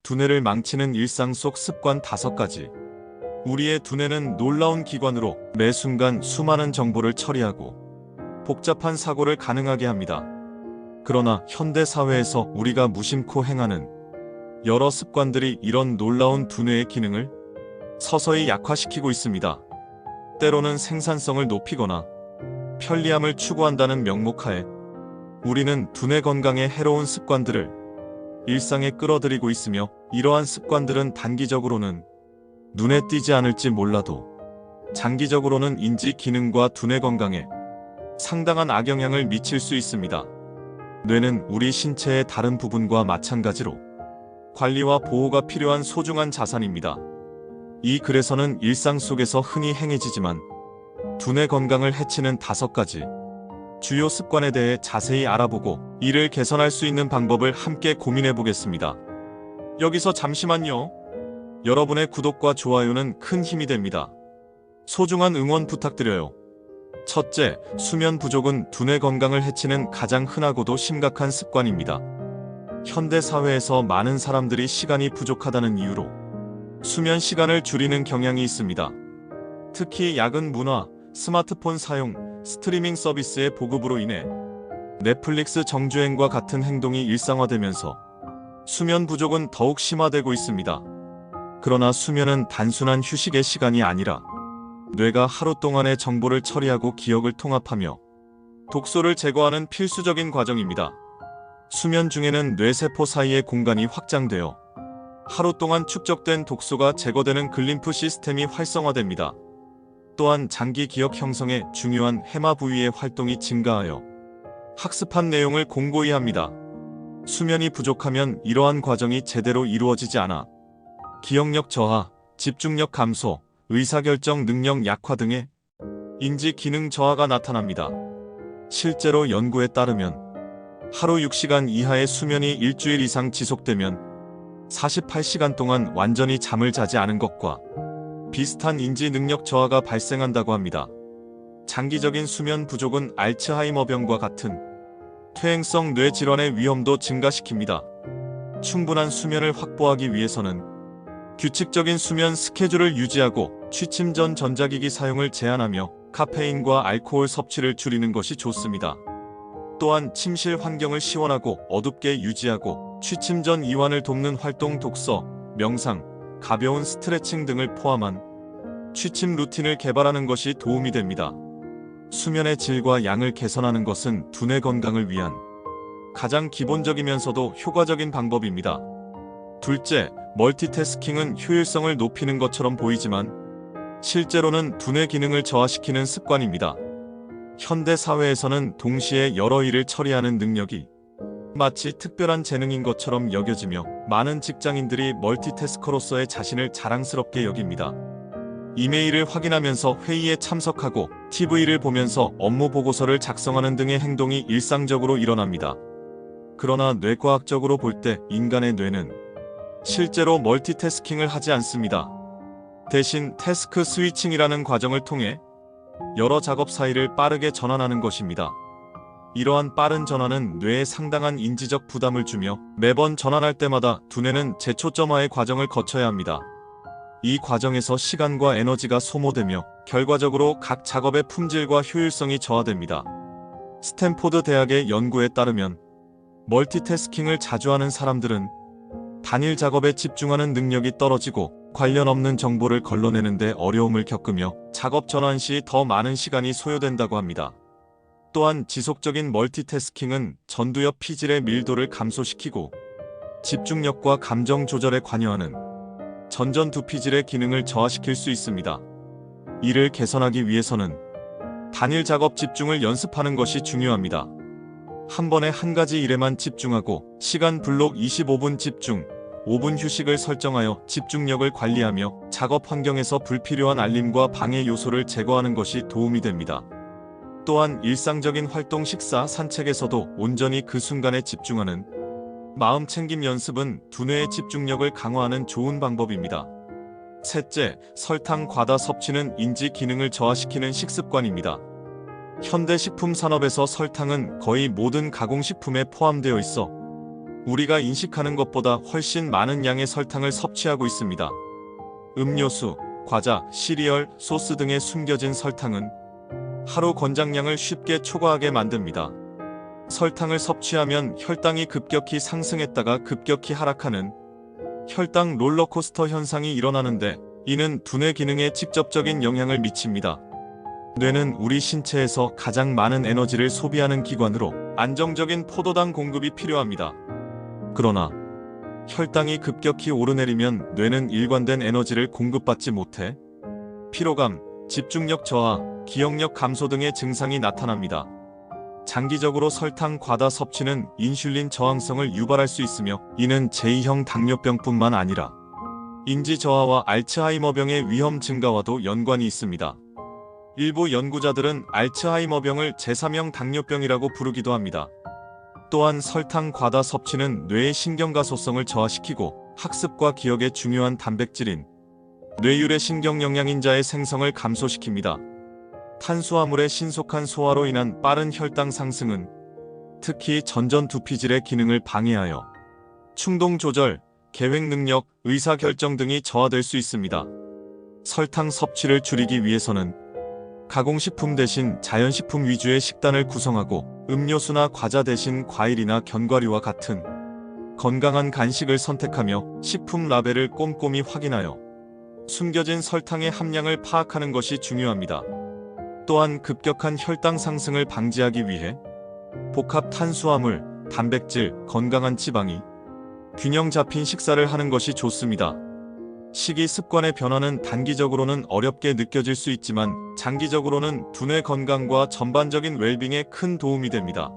두뇌를 망치는 일상 속 습관 5가지. 우리의 두뇌는 놀라운 기관으로 매 순간 수많은 정보를 처리하고 복잡한 사고를 가능하게 합니다. 그러나 현대 사회에서 우리가 무심코 행하는 여러 습관들이 이런 놀라운 두뇌의 기능을 서서히 약화시키고 있습니다. 때로는 생산성을 높이거나 편리함을 추구한다는 명목하에 우리는 두뇌 건강에 해로운 습관들을 일상에 끌어들이고 있으며, 이러한 습관들은 단기적으로는 눈에 띄지 않을지 몰라도 장기적으로는 인지 기능과 두뇌 건강에 상당한 악영향을 미칠 수 있습니다. 뇌는 우리 신체의 다른 부분과 마찬가지로 관리와 보호가 필요한 소중한 자산입니다. 이 글에서는 일상 속에서 흔히 행해지지만 두뇌 건강을 해치는 5가지 주요 습관에 대해 자세히 알아보고 이를 개선할 수 있는 방법을 함께 고민해 보겠습니다. 여기서 잠시만요. 여러분의 구독과 좋아요는 큰 힘이 됩니다. 소중한 응원 부탁드려요. 첫째, 수면 부족은 두뇌 건강을 해치는 가장 흔하고도 심각한 습관입니다. 현대 사회에서 많은 사람들이 시간이 부족하다는 이유로 수면 시간을 줄이는 경향이 있습니다. 특히 야근 문화, 스마트폰 사용, 스트리밍 서비스의 보급으로 인해 넷플릭스 정주행과 같은 행동이 일상화되면서 수면 부족은 더욱 심화되고 있습니다. 그러나 수면은 단순한 휴식의 시간이 아니라 뇌가 하루 동안의 정보를 처리하고 기억을 통합하며 독소를 제거하는 필수적인 과정입니다. 수면 중에는 뇌세포 사이의 공간이 확장되어 하루 동안 축적된 독소가 제거되는 글림프 시스템이 활성화됩니다. 또한 장기 기억 형성에 중요한 해마 부위의 활동이 증가하여 학습한 내용을 공고히 합니다. 수면이 부족하면 이러한 과정이 제대로 이루어지지 않아 기억력 저하, 집중력 감소, 의사결정 능력 약화 등의 인지 기능 저하가 나타납니다. 실제로 연구에 따르면 하루 6시간 이하의 수면이 일주일 이상 지속되면 48시간 동안 완전히 잠을 자지 않은 것과 비슷한 인지 능력 저하가 발생한다고 합니다. 장기적인 수면 부족은 알츠하이머병과 같은 퇴행성 뇌 질환의 위험도 증가시킵니다. 충분한 수면을 확보하기 위해서는 규칙적인 수면 스케줄을 유지하고 취침 전 전자기기 사용을 제한하며 카페인과 알코올 섭취를 줄이는 것이 좋습니다. 또한 침실 환경을 시원하고 어둡게 유지하고 취침 전 이완을 돕는 활동, 독서, 명상, 가벼운 스트레칭 등을 포함한 취침 루틴을 개발하는 것이 도움이 됩니다. 수면의 질과 양을 개선하는 것은 두뇌 건강을 위한 가장 기본적이면서도 효과적인 방법입니다. 둘째, 멀티태스킹은 효율성을 높이는 것처럼 보이지만 실제로는 두뇌 기능을 저하시키는 습관입니다. 현대 사회에서는 동시에 여러 일을 처리하는 능력이 마치 특별한 재능인 것처럼 여겨지며 많은 직장인들이 멀티태스커로서의 자신을 자랑스럽게 여깁니다. 이메일을 확인하면서 회의에 참석하고 TV를 보면서 업무 보고서를 작성하는 등의 행동이 일상적으로 일어납니다. 그러나 뇌과학적으로 볼 때 인간의 뇌는 실제로 멀티태스킹을 하지 않습니다. 대신 태스크 스위칭이라는 과정을 통해 여러 작업 사이를 빠르게 전환하는 것입니다. 이러한 빠른 전환은 뇌에 상당한 인지적 부담을 주며 매번 전환할 때마다 두뇌는 재초점화의 과정을 거쳐야 합니다. 이 과정에서 시간과 에너지가 소모되며 결과적으로 각 작업의 품질과 효율성이 저하됩니다. 스탠포드 대학의 연구에 따르면 멀티태스킹을 자주 하는 사람들은 단일 작업에 집중하는 능력이 떨어지고 관련 없는 정보를 걸러내는 데 어려움을 겪으며 작업 전환 시 더 많은 시간이 소요된다고 합니다. 또한 지속적인 멀티태스킹은 전두엽 피질의 밀도를 감소시키고 집중력과 감정 조절에 관여하는 전전두피질의 기능을 저하시킬 수 있습니다. 이를 개선하기 위해서는 단일 작업 집중을 연습하는 것이 중요합니다. 한 번에 한 가지 일에만 집중하고 시간 블록 25분 집중, 5분 휴식을 설정하여 집중력을 관리하며 작업 환경에서 불필요한 알림과 방해 요소를 제거하는 것이 도움이 됩니다. 또한 일상적인 활동, 식사, 산책에서도 온전히 그 순간에 집중하는 마음 챙김 연습은 두뇌의 집중력을 강화하는 좋은 방법입니다. 셋째, 설탕 과다 섭취는 인지 기능을 저하시키는 식습관입니다. 현대 식품 산업에서 설탕은 거의 모든 가공식품에 포함되어 있어 우리가 인식하는 것보다 훨씬 많은 양의 설탕을 섭취하고 있습니다. 음료수, 과자, 시리얼, 소스 등에 숨겨진 설탕은 하루 권장량을 쉽게 초과하게 만듭니다. 설탕을 섭취하면 혈당이 급격히 상승했다가 급격히 하락하는 혈당 롤러코스터 현상이 일어나는데, 이는 두뇌 기능에 직접적인 영향을 미칩니다. 뇌는 우리 신체에서 가장 많은 에너지를 소비하는 기관으로 안정적인 포도당 공급이 필요합니다. 그러나 혈당이 급격히 오르내리면 뇌는 일관된 에너지를 공급받지 못해 피로감, 집중력 저하, 기억력 감소 등의 증상이 나타납니다. 장기적으로 설탕 과다 섭취는 인슐린 저항성을 유발할 수 있으며, 이는 제2형 당뇨병뿐만 아니라 인지 저하와 알츠하이머병의 위험 증가와도 연관이 있습니다. 일부 연구자들은 알츠하이머병을 제3형 당뇨병이라고 부르기도 합니다. 또한 설탕 과다 섭취는 뇌의 신경가소성을 저하시키고 학습과 기억에 중요한 단백질인 뇌유래 신경영양인자의 생성을 감소시킵니다. 탄수화물의 신속한 소화로 인한 빠른 혈당 상승은 특히 전전두피질의 기능을 방해하여 충동 조절, 계획 능력, 의사결정 등이 저하될 수 있습니다. 설탕 섭취를 줄이기 위해서는 가공식품 대신 자연식품 위주의 식단을 구성하고, 음료수나 과자 대신 과일이나 견과류와 같은 건강한 간식을 선택하며 식품 라벨을 꼼꼼히 확인하여 숨겨진 설탕의 함량을 파악하는 것이 중요합니다. 또한 급격한 혈당 상승을 방지하기 위해 복합 탄수화물, 단백질, 건강한 지방이 균형 잡힌 식사를 하는 것이 좋습니다. 식이 습관의 변화는 단기적으로는 어렵게 느껴질 수 있지만 장기적으로는 두뇌 건강과 전반적인 웰빙에 큰 도움이 됩니다.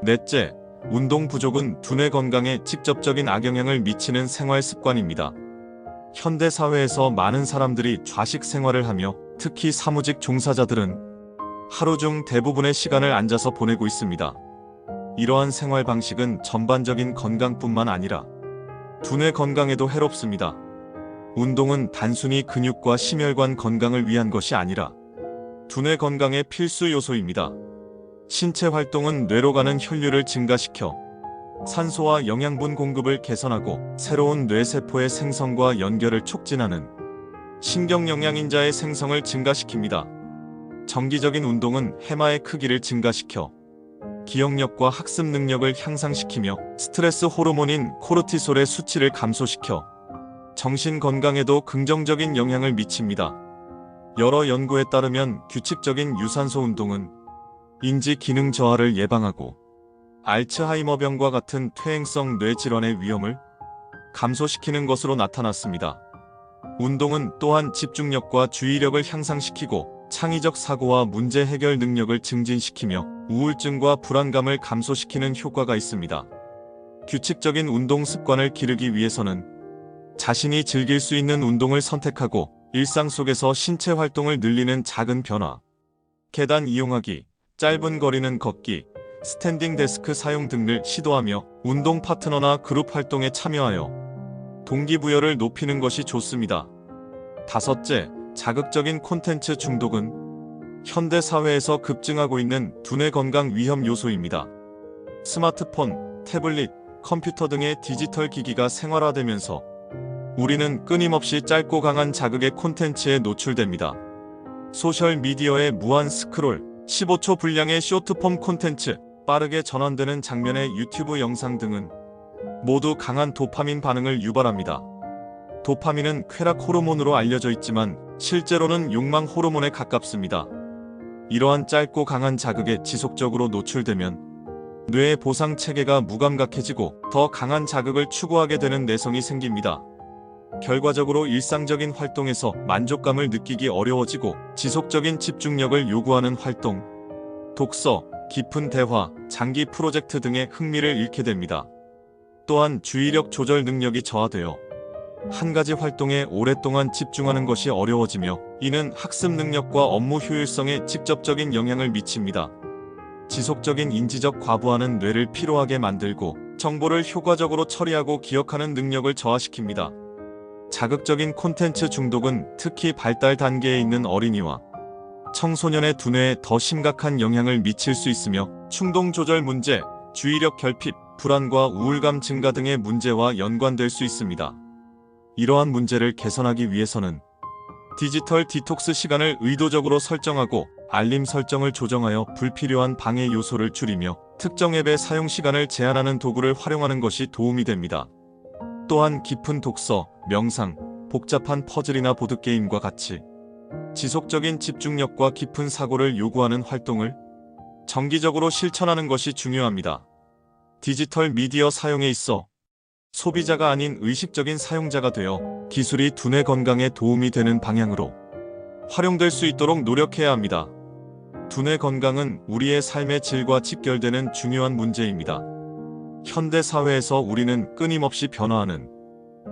넷째, 운동 부족은 두뇌 건강에 직접적인 악영향을 미치는 생활 습관입니다. 현대 사회에서 많은 사람들이 좌식 생활을 하며, 특히 사무직 종사자들은 하루 중 대부분의 시간을 앉아서 보내고 있습니다. 이러한 생활 방식은 전반적인 건강뿐만 아니라 두뇌 건강에도 해롭습니다. 운동은 단순히 근육과 심혈관 건강을 위한 것이 아니라 두뇌 건강의 필수 요소입니다. 신체 활동은 뇌로 가는 혈류를 증가시켜 산소와 영양분 공급을 개선하고 새로운 뇌세포의 생성과 연결을 촉진하는 신경영양인자의 생성을 증가시킵니다. 정기적인 운동은 해마의 크기를 증가시켜 기억력과 학습 능력을 향상시키며 스트레스 호르몬인 코르티솔의 수치를 감소시켜 정신 건강에도 긍정적인 영향을 미칩니다. 여러 연구에 따르면 규칙적인 유산소 운동은 인지 기능 저하를 예방하고 알츠하이머병과 같은 퇴행성 뇌질환의 위험을 감소시키는 것으로 나타났습니다. 운동은 또한 집중력과 주의력을 향상시키고 창의적 사고와 문제 해결 능력을 증진시키며 우울증과 불안감을 감소시키는 효과가 있습니다. 규칙적인 운동 습관을 기르기 위해서는 자신이 즐길 수 있는 운동을 선택하고 일상 속에서 신체 활동을 늘리는 작은 변화, 계단 이용하기, 짧은 거리는 걷기, 스탠딩 데스크 사용 등을 시도하며 운동 파트너나 그룹 활동에 참여하여 동기부여를 높이는 것이 좋습니다. 다섯째, 자극적인 콘텐츠 중독은 현대 사회에서 급증하고 있는 두뇌 건강 위험 요소입니다. 스마트폰, 태블릿, 컴퓨터 등의 디지털 기기가 생활화되면서 우리는 끊임없이 짧고 강한 자극의 콘텐츠에 노출됩니다. 소셜미디어의 무한 스크롤, 15초 분량의 쇼트폼 콘텐츠, 빠르게 전환되는 장면의 유튜브 영상 등은 모두 강한 도파민 반응을 유발합니다. 도파민은 쾌락 호르몬으로 알려져 있지만 실제로는 욕망 호르몬에 가깝습니다. 이러한 짧고 강한 자극에 지속적으로 노출되면 뇌의 보상 체계가 무감각해지고 더 강한 자극을 추구하게 되는 내성이 생깁니다. 결과적으로 일상적인 활동에서 만족감을 느끼기 어려워지고 지속적인 집중력을 요구하는 활동, 독서, 깊은 대화, 장기 프로젝트 등에 흥미를 잃게 됩니다. 또한 주의력 조절 능력이 저하되어 한 가지 활동에 오랫동안 집중하는 것이 어려워지며, 이는 학습 능력과 업무 효율성에 직접적인 영향을 미칩니다. 지속적인 인지적 과부하는 뇌를 피로하게 만들고 정보를 효과적으로 처리하고 기억하는 능력을 저하시킵니다. 자극적인 콘텐츠 중독은 특히 발달 단계에 있는 어린이와 청소년의 두뇌에 더 심각한 영향을 미칠 수 있으며 충동 조절 문제, 주의력 결핍, 불안과 우울감 증가 등의 문제와 연관될 수 있습니다. 이러한 문제를 개선하기 위해서는 디지털 디톡스 시간을 의도적으로 설정하고 알림 설정을 조정하여 불필요한 방해 요소를 줄이며 특정 앱의 사용 시간을 제한하는 도구를 활용하는 것이 도움이 됩니다. 또한 깊은 독서, 명상, 복잡한 퍼즐이나 보드게임과 같이 지속적인 집중력과 깊은 사고를 요구하는 활동을 정기적으로 실천하는 것이 중요합니다. 디지털 미디어 사용에 있어 소비자가 아닌 의식적인 사용자가 되어 기술이 두뇌 건강에 도움이 되는 방향으로 활용될 수 있도록 노력해야 합니다. 두뇌 건강은 우리의 삶의 질과 직결되는 중요한 문제입니다. 현대 사회에서 우리는 끊임없이 변화하는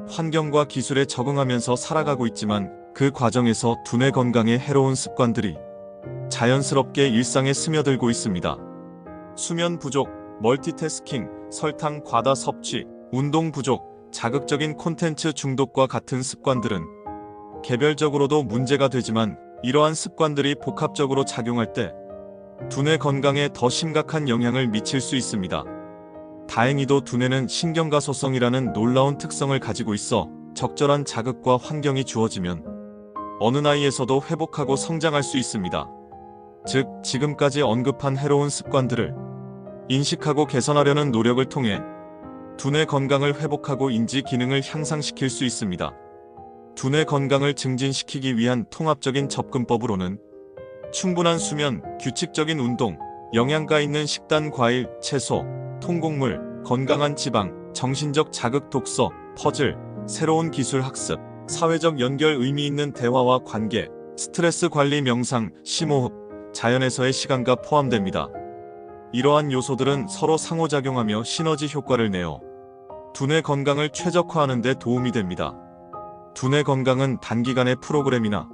환경과 기술에 적응하면서 살아가고 있지만 그 과정에서 두뇌 건강에 해로운 습관들이 자연스럽게 일상에 스며들고 있습니다. 수면 부족, 멀티태스킹, 설탕 과다 섭취, 운동 부족, 자극적인 콘텐츠 중독과 같은 습관들은 개별적으로도 문제가 되지만 이러한 습관들이 복합적으로 작용할 때 두뇌 건강에 더 심각한 영향을 미칠 수 있습니다. 다행히도 두뇌는 신경가소성이라는 놀라운 특성을 가지고 있어 적절한 자극과 환경이 주어지면 어느 나이에서도 회복하고 성장할 수 있습니다. 즉, 지금까지 언급한 해로운 습관들을 인식하고 개선하려는 노력을 통해 두뇌 건강을 회복하고 인지 기능을 향상시킬 수 있습니다. 두뇌 건강을 증진시키기 위한 통합적인 접근법으로는 충분한 수면, 규칙적인 운동, 영양가 있는 식단, 과일, 채소, 통곡물, 건강한 지방, 정신적 자극, 독서, 퍼즐, 새로운 기술 학습, 사회적 연결, 의미 있는 대화와 관계, 스트레스 관리, 명상, 심호흡, 자연에서의 시간가 포함됩니다. 이러한 요소들은 서로 상호작용하며 시너지 효과를 내어 두뇌 건강을 최적화하는 데 도움이 됩니다. 두뇌 건강은 단기간의 프로그램이나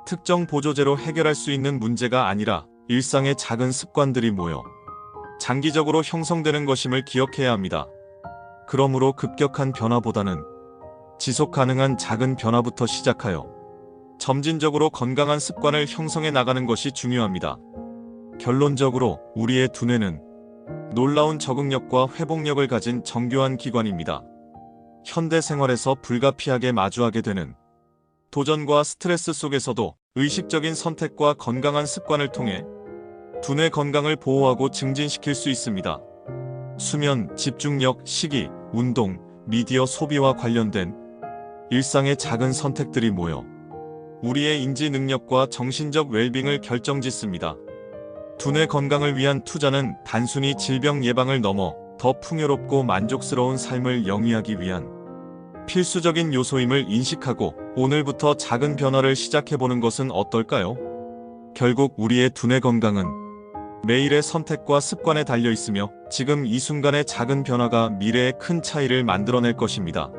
특정 보조제로 해결할 수 있는 문제가 아니라 일상의 작은 습관들이 모여 장기적으로 형성되는 것임을 기억해야 합니다. 그러므로 급격한 변화보다는 지속 가능한 작은 변화부터 시작하여 점진적으로 건강한 습관을 형성해 나가는 것이 중요합니다. 결론적으로 우리의 두뇌는 놀라운 적응력과 회복력을 가진 정교한 기관입니다. 현대 생활에서 불가피하게 마주하게 되는 도전과 스트레스 속에서도 의식적인 선택과 건강한 습관을 통해 두뇌 건강을 보호하고 증진시킬 수 있습니다. 수면, 집중력, 식이, 운동, 미디어 소비와 관련된 일상의 작은 선택들이 모여 우리의 인지 능력과 정신적 웰빙을 결정짓습니다. 두뇌 건강을 위한 투자는 단순히 질병 예방을 넘어 더 풍요롭고 만족스러운 삶을 영위하기 위한 필수적인 요소임을 인식하고 오늘부터 작은 변화를 시작해보는 것은 어떨까요? 결국 우리의 두뇌 건강은 매일의 선택과 습관에 달려 있으며 지금 이 순간의 작은 변화가 미래의 큰 차이를 만들어낼 것입니다.